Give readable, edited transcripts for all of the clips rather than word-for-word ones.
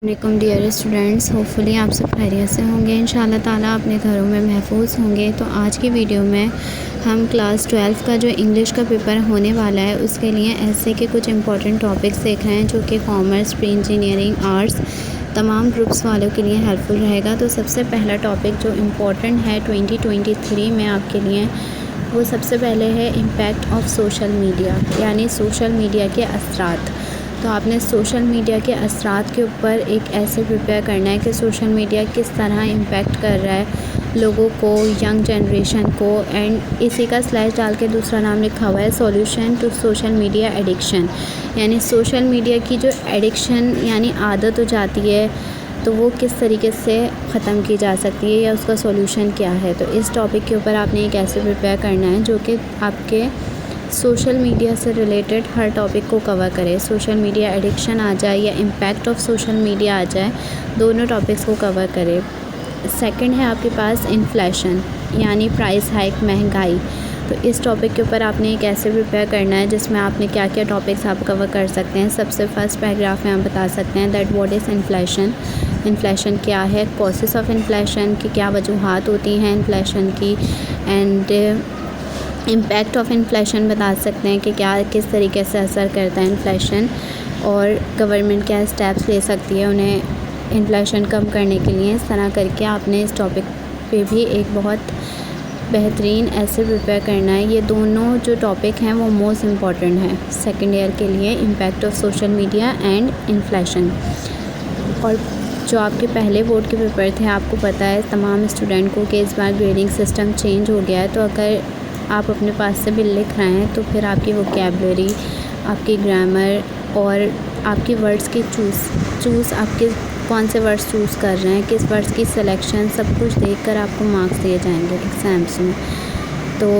वालेकुम dear students, hopefully आप सब खैरियत से होंगे। इंशाल्लाह ताला अपने घरों में महफूज होंगे। तो आज की वीडियो में हम क्लास 12 का जो इंग्लिश का पेपर होने वाला है उसके लिए ऐसे के कुछ इंपॉर्टेंट टॉपिक्स देख रहे हैं जो कि कॉमर्स, प्री इंजीनियरिंग, आर्ट्स तमाम ग्रुप्स वालों के लिए हेल्पफुल रहेगा। तो सबसे पहला टॉपिक जो इम्पोर्टेंट है 2023 में आपके लिए, वो सबसे पहले है इम्पैक्ट ऑफ सोशल मीडिया, यानी सोशल मीडिया के असरात। तो आपने सोशल मीडिया के असरात के ऊपर एक ऐसे प्रिपेयर करना है कि सोशल मीडिया किस तरह इम्पैक्ट कर रहा है लोगों को, यंग जनरेशन को। एंड इसी का स्लैश डाल के दूसरा नाम लिखा हुआ है solution to social media addiction, यानी सोशल मीडिया की जो एडिक्शन यानी आदत हो जाती है तो वो किस तरीके से ख़त्म की जा सकती है या उसका सॉल्यूशन क्या है। तो इस टॉपिक के ऊपर आपने एक ऐसे प्रिपेयर करना है जो कि आपके सोशल मीडिया से रिलेटेड हर टॉपिक को कवर करे। सोशल मीडिया एडिक्शन आ जाए या इम्पैक्ट ऑफ सोशल मीडिया आ जाए, दोनों टॉपिक्स को कवर करे। सेकंड है आपके पास इन्फ्लेशन, यानी प्राइस हाइक, महंगाई। तो इस टॉपिक के ऊपर आपने एक ऐसे प्रिपेयर करना है जिसमें आपने क्या क्या टॉपिक्स आप कवर कर सकते हैं। सबसे फर्स्ट पैराग्राफ में आप बता सकते हैं that what is inflation, inflation क्या है, कॉजेस ऑफ इन्फ्लेशन की क्या वजूहात होती हैं इन्फ्लेशन की, एंड इम्पैक्ट ऑफ इन्फ्लेशन बता सकते हैं कि क्या किस तरीके से असर करता है इन्फ्लेशन और गवर्नमेंट क्या स्टेप्स ले सकती है उन्हें इन्फ्लेशन कम करने के लिए। इस तरह करके आपने इस टॉपिक पे भी एक बहुत बेहतरीन ऐसे प्रिपेयर करना है। ये दोनों जो टॉपिक हैं वो मोस्ट इम्पॉर्टेंट है सेकेंड ईयर के लिए, impact of social media and inflation. और जो आपके पहले बोर्ड के पेपर थे, आपको पता है तमाम स्टूडेंट को कि इस बार ग्रेडिंग सिस्टम चेंज हो गया है। तो अगर आप अपने पास से भी लिख रहे हैं तो फिर आपकी वोकैबलरी, आपकी ग्रामर और आपकी वर्ड्स की चूज़ आपके कौन से वर्ड्स चूज़ कर रहे हैं, किस वर्ड्स की सिलेक्शन, सब कुछ देखकर आपको मार्क्स दिए जाएंगे एग्ज़ाम्स में। तो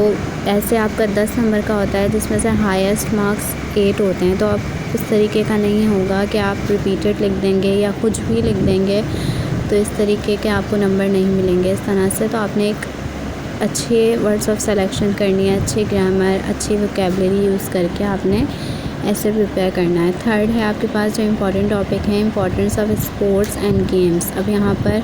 ऐसे आपका 10 नंबर का होता है जिसमें से हाईएस्ट मार्क्स 8 होते हैं। तो आप इस तरीके का नहीं होगा कि आप रिपीटेड लिख देंगे या कुछ भी लिख देंगे तो इस तरीके के आपको नंबर नहीं मिलेंगे इस तरह से। तो आपने एक अच्छे वर्ड्स ऑफ सिलेक्शन करनी है, अच्छी ग्रामर, अच्छी वोकैबलरी यूज़ करके आपने ऐसे प्रिपेयर करना है। थर्ड है आपके पास जो इम्पोर्टेंट टॉपिक है importance of sports and games. अब यहाँ पर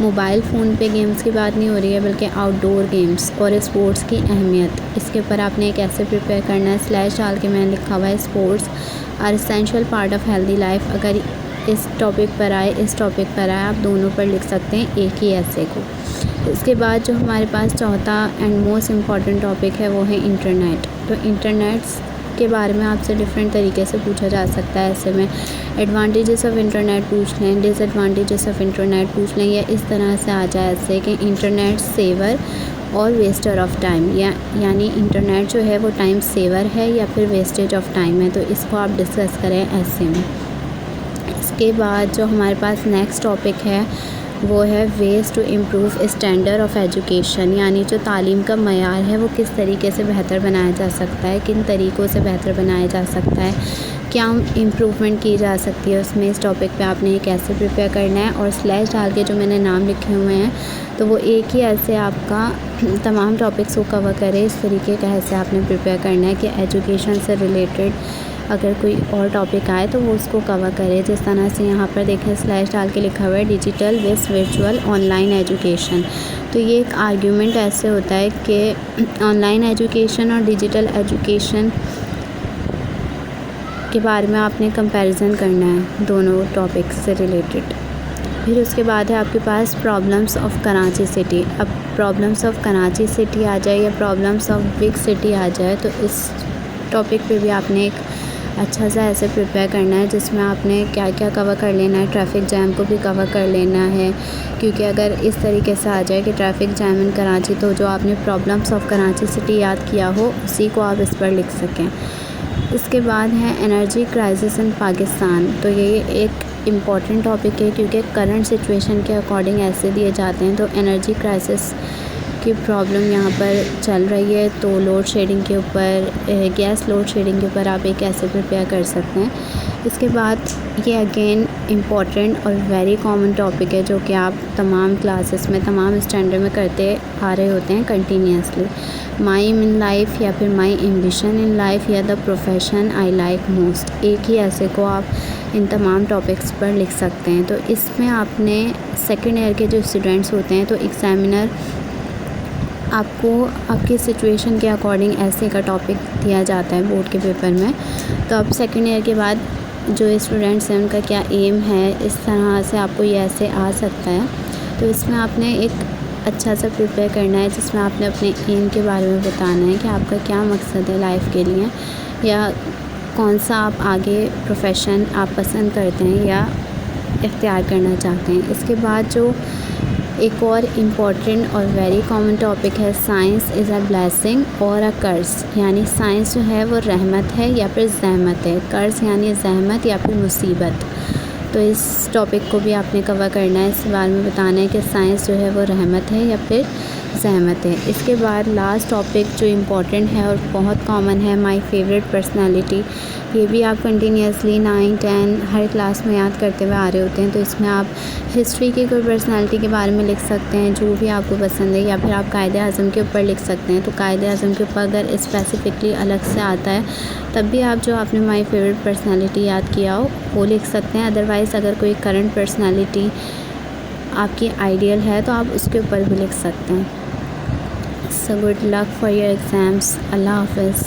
मोबाइल फ़ोन पे गेम्स की बात नहीं हो रही है बल्कि आउटडोर गेम्स और स्पोर्ट्स की अहमियत। इसके ऊपर आपने एक ऐसे प्रिपेयर करना है, स्लैश डाल के मैंने लिखा हुआ है sports are essential part of healthy life. अगर इस टॉपिक पर आए, इस टॉपिक पर आए, आप दोनों पर लिख सकते हैं एक ही ऐसे को। इसके बाद जो हमारे पास चौथा एंड मोस्ट इम्पॉर्टेंट टॉपिक है वो है इंटरनेट। तो इंटरनेट्स के बारे में आपसे डिफरेंट तरीके से पूछा जा सकता है। ऐसे में एडवांटेजेस ऑफ इंटरनेट पूछ लें, डिसएडवांटेजेस ऑफ इंटरनेट पूछ लें, या इस तरह से आ जाए ऐसे कि इंटरनेट सेवर और वेस्टर ऑफ टाइम, यानी इंटरनेट जो है वो टाइम सेवर है या फिर वेस्टेज ऑफ टाइम है। तो इसको आप डिस्कस करें ऐसे में। इसके बाद जो हमारे पास नेक्स्ट टॉपिक है वो है ways to improve standard of education, यानी जो तालीम का मयार है वो किस तरीके से बेहतर बनाया जा सकता है, किन तरीक़ों से बेहतर बनाया जा सकता है, क्या इम्प्रूवमेंट की जा सकती है उसमें। इस टॉपिक पे आपने एक ऐसे प्रिपेयर करना है और स्लैश डाल के जो मैंने नाम लिखे हुए हैं तो वो एक ही ऐसे आपका तमाम टॉपिक्स को कवर करे। इस तरीके का ऐसे आपने प्रिपेयर करना है कि एजुकेशन से रिलेटेड अगर कोई और टॉपिक आए तो वो उसको कवर करे। जिस तरह से यहाँ पर देखें स्लैश डाल के लिखा हुआ है digital with virtual online education. तो ये एक आर्ग्यूमेंट ऐसे होता है कि ऑनलाइन एजुकेशन और डिजिटल एजुकेशन के बारे में आपने कंपैरिजन करना है दोनों टॉपिक्स से रिलेटेड। फिर उसके बाद है आपके पास प्रॉब्लम्स ऑफ कराची सिटी। अब प्रॉब्लम्स ऑफ कराची सिटी आ जाए या प्रॉब्लम्स ऑफ बिग सिटी आ जाए तो इस टॉपिक पे भी आपने एक अच्छा सा ऐसे प्रिपेयर करना है जिसमें आपने क्या क्या कवर कर लेना है। ट्रैफिक जैम को भी कवर कर लेना है, क्योंकि अगर इस तरीके से आ जाए कि ट्रैफिक जैम इन कराची, तो जो आपने प्रॉब्लम्स ऑफ कराची सिटी याद किया हो उसी को आप इस पर लिख सकें। इसके बाद है एनर्जी क्राइसिस इन पाकिस्तान। तो ये एक इम्पॉर्टेंट टॉपिक है क्योंकि करंट सिचुएशन के अकॉर्डिंग ऐसे दिए जाते हैं। तो एनर्जी क्राइसिस की प्रॉब्लम यहाँ पर चल रही है तो लोड शेडिंग के ऊपर, गैस लोड शेडिंग के ऊपर आप एक ऐसे प्रिपेयर कर सकते हैं। इसके बाद ये अगेन इम्पॉर्टेंट और वेरी कॉमन टॉपिक है जो कि आप तमाम क्लासेस में, तमाम स्टैंडर्ड में करते आ रहे होते हैं continuously. My aim in life या फिर माई एम्बिशन इन लाइफ या the profession I like most, एक ही ऐसे को आप इन तमाम टॉपिक्स पर लिख सकते हैं। तो इसमें आपने सेकेंड ईयर के जो स्टूडेंट्स होते हैं तो एग्ज़ामिनर आपको आपकी सिचुएशन के अकॉर्डिंग ऐसे का टॉपिक दिया जाता है बोर्ड के पेपर में। तो अब सेकेंड ईयर के बाद जो स्टूडेंट्स हैं उनका क्या एम है, इस तरह से आपको ये ऐसे आ सकता है। तो इसमें आपने एक अच्छा सा प्रिपेयर करना है जिसमें आपने अपने एम के बारे में बताना है कि आपका क्या मकसद है लाइफ के लिए, या कौन सा आप आगे प्रोफेशन आप पसंद करते हैं या इख्तियार करना चाहते हैं। इसके बाद जो एक और इम्पॉर्टेंट और वेरी कॉमन टॉपिक है, साइंस इज़ अ ब्लेसिंग और अ कर्स, यानी साइंस जो है वो रहमत है या फिर ज़हमत है, कर्स यानी ज़हमत या फिर मुसीबत। तो इस टॉपिक को भी आपने कवर करना है, इस बारे में बताना है कि साइंस जो है वो रहमत है या फिर ज़हमत है। इसके बाद लास्ट टॉपिक जो इम्पॉर्टेंट है और बहुत कॉमन है, माय फेवरेट पर्सनालिटी। ये भी आप कंटिन्यूसली 9, 10 हर क्लास में याद करते हुए आ रहे होते हैं। तो इसमें आप हिस्ट्री की कोई पर्सनालिटी के बारे में लिख सकते हैं जो भी आपको पसंद है, या फिर आप कायदे आज़म के ऊपर लिख सकते हैं। तो कायदे आज़म के ऊपर अगर स्पेसिफ़िकली अलग से आता है तब भी आप जो आपने माय फेवरेट पर्सनालिटी याद किया हो वो लिख सकते हैं। अदरवाइज़ अगर कोई करंट पर्सनालिटी आपकी आइडियल है तो आप उसके ऊपर भी लिख सकते हैं। So good luck for your exams. Allah Hafiz.